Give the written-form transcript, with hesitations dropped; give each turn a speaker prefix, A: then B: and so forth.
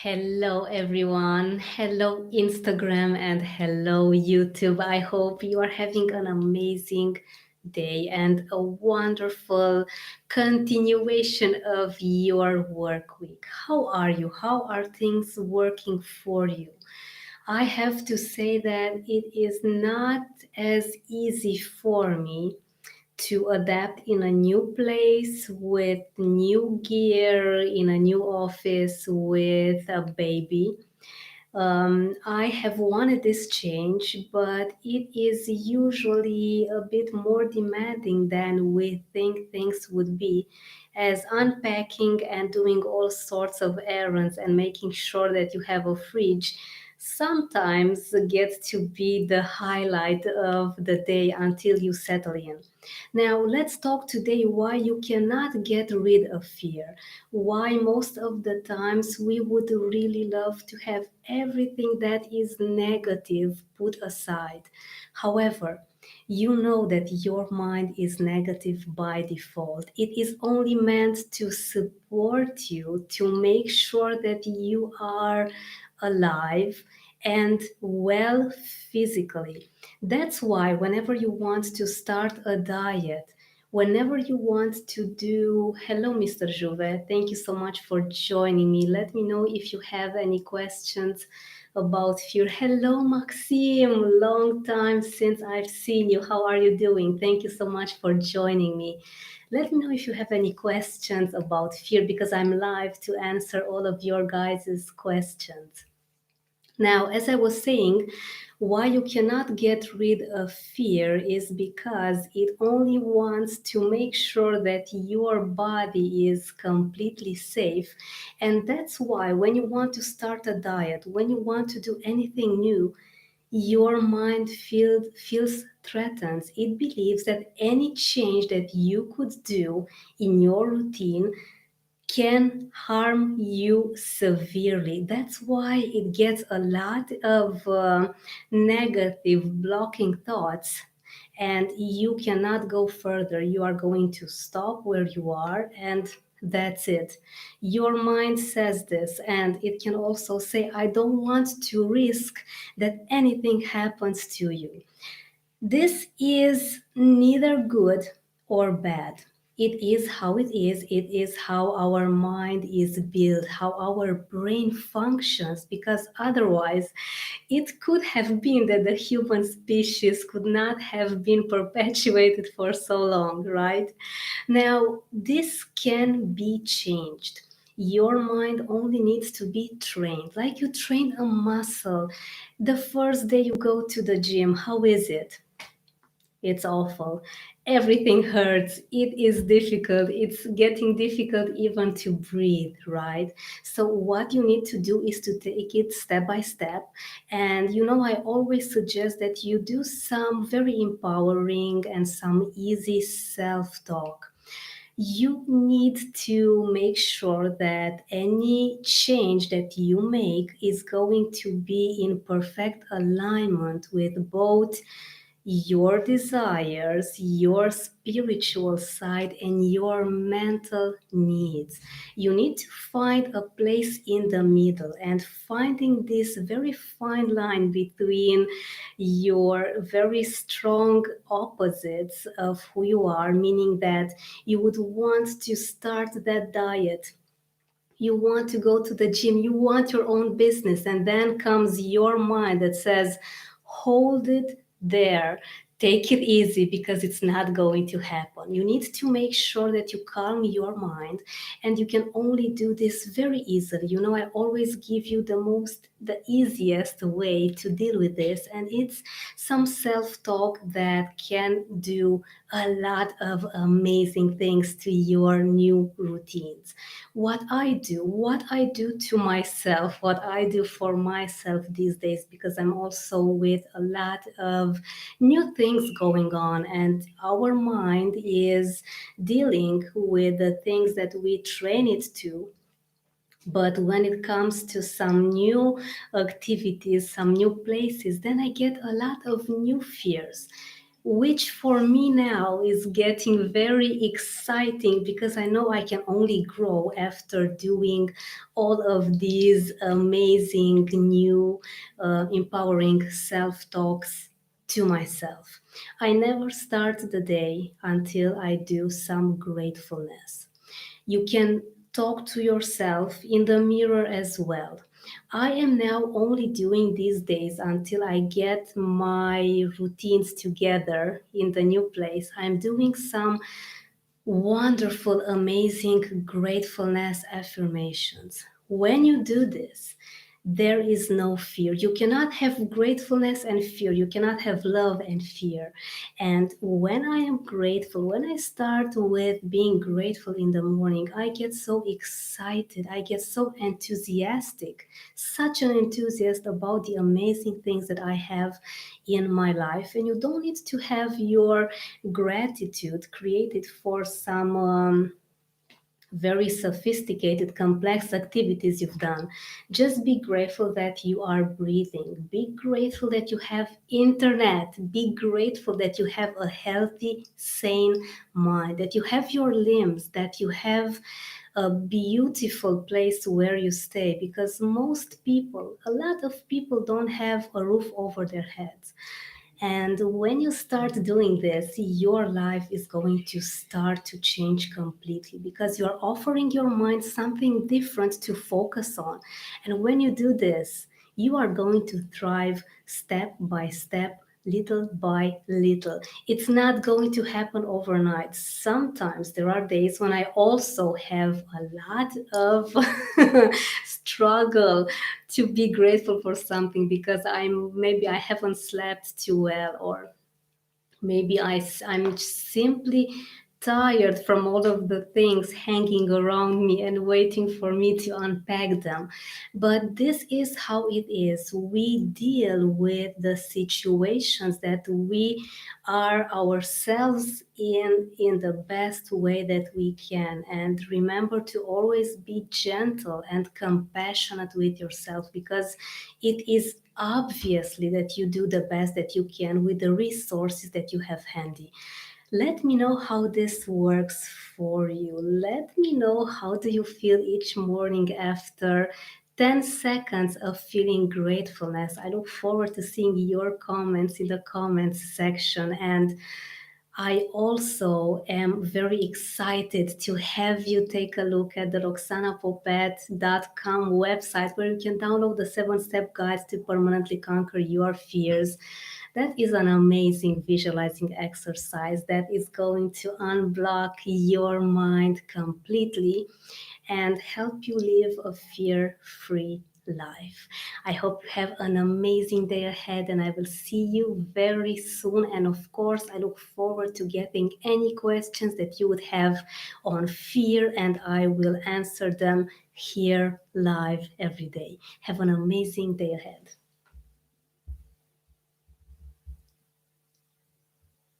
A: Hello, everyone. Hello, Instagram, and hello, YouTube. I hope you are having an amazing day and a wonderful continuation of your work week. How are you? How are things working for you? I have to say that it is not as easy for me to adapt in a new place with new gear in a new office with a baby. I have wanted this change, but it is usually a bit more demanding than we think things would be, as unpacking and doing all sorts of errands and making sure that you have a fridge sometimes gets to be the highlight of the day until you settle in. Now, let's talk today why you cannot get rid of fear. Why most of the times we would really love to have everything that is negative put aside. However, you know that your mind is negative by default. It is only meant to support you, to make sure that you are alive and well physically. That's why, whenever you want to start a diet, whenever you want to do, hello, Mr. Jouvet, thank you so much for joining me. Let me know if you have any questions about fear. Hello, Maxime, long time since I've seen you. How are you doing? Thank you so much for joining me. Let me know if you have any questions about fear because I'm live to answer all of your guys' questions. Now, as I was saying, why you cannot get rid of fear is because it only wants to make sure that your body is completely safe. And that's why when you want to start a diet, when you want to do anything new, your mind feels threatened. It believes that any change that you could do in your routine can harm you severely. That's why it gets a lot of negative blocking thoughts, and you cannot go further. You are going to stop where you are, and that's it. Your mind says this, and it can also say, I don't want to risk that anything happens to you. This is neither good or bad. It is how it is. It is how our mind is built, how our brain functions, because otherwise, it could have been that the human species could not have been perpetuated for so long, right? Now, this can be changed. Your mind only needs to be trained, like you train a muscle. The first day you go to the gym, how is it? It's awful. Everything hurts. It is difficult. It's getting difficult even to breathe, right? So, what you need to do is to take it step by step. And, I always suggest that you do some very empowering and some easy self talk. You need to make sure that any change that you make is going to be in perfect alignment with both your desires, your spiritual side, and your mental needs. You need to find a place in the middle, and finding this very fine line between your very strong opposites of who you are, meaning that you would want to start that diet, you want to go to the gym, you want your own business, and then comes your mind that says, hold it there. Take it easy because it's not going to happen. You need to make sure that you calm your mind, and you can only do this very easily. I always give you the easiest way to deal with this, and it's some self talk that can do a lot of amazing things to your new routines. What I do to myself, what I do for myself these days, because I'm also with a lot of new things going on, and our mind is dealing with the things that we train it to. But when it comes to some new activities, some new places, then I get a lot of new fears. which for me now is getting very exciting because I know I can only grow after doing all of these amazing new empowering self talks to myself. I never start the day until I do some gratefulness. You can talk to yourself in the mirror as well. I am now only doing these days until I get my routines together in the new place. I'm doing some wonderful, amazing gratefulness affirmations. When you do this, there is no fear. You cannot have gratefulness and fear. You cannot have love and fear. And when I am grateful, when I start with being grateful in the morning, I get so excited. I get so enthusiastic, such an enthusiast about the amazing things that I have in my life. And you don't need to have your gratitude created for some very sophisticated, complex activities you've done. Just be grateful that you are breathing. Be grateful that you have internet. Be grateful that you have a healthy, sane mind, that you have your limbs, that you have a beautiful place where you stay, because most people, a lot of people, don't have a roof over their heads. And when you start doing this, your life is going to start to change completely because you're offering your mind something different to focus on. And when you do this, you are going to thrive step by step, little by little. It's not going to happen overnight. Sometimes there are days when I also have a lot of struggle to be grateful for something because maybe I haven't slept too well, or maybe I'm simply tired from all of the things hanging around me and waiting for me to unpack them. But this is how it is. We deal with the situations that we are ourselves in the best way that we can. And remember to always be gentle and compassionate with yourself, because it is obviously that you do the best that you can with the resources that you have handy. Let me know how this works for you. Let me know how do you feel each morning after 10 seconds of feeling gratefulness. I look forward to seeing your comments in the comments section. And I also am very excited to have you take a look at the roxanapopet.com website, where you can download the 7-step guides to permanently conquer your fears. That is an amazing visualizing exercise that is going to unblock your mind completely and help you live a fear free life. I hope you have an amazing day ahead, and I will see you very soon. And of course, I look forward to getting any questions that you would have on fear, and I will answer them here live every day. Have an amazing day ahead.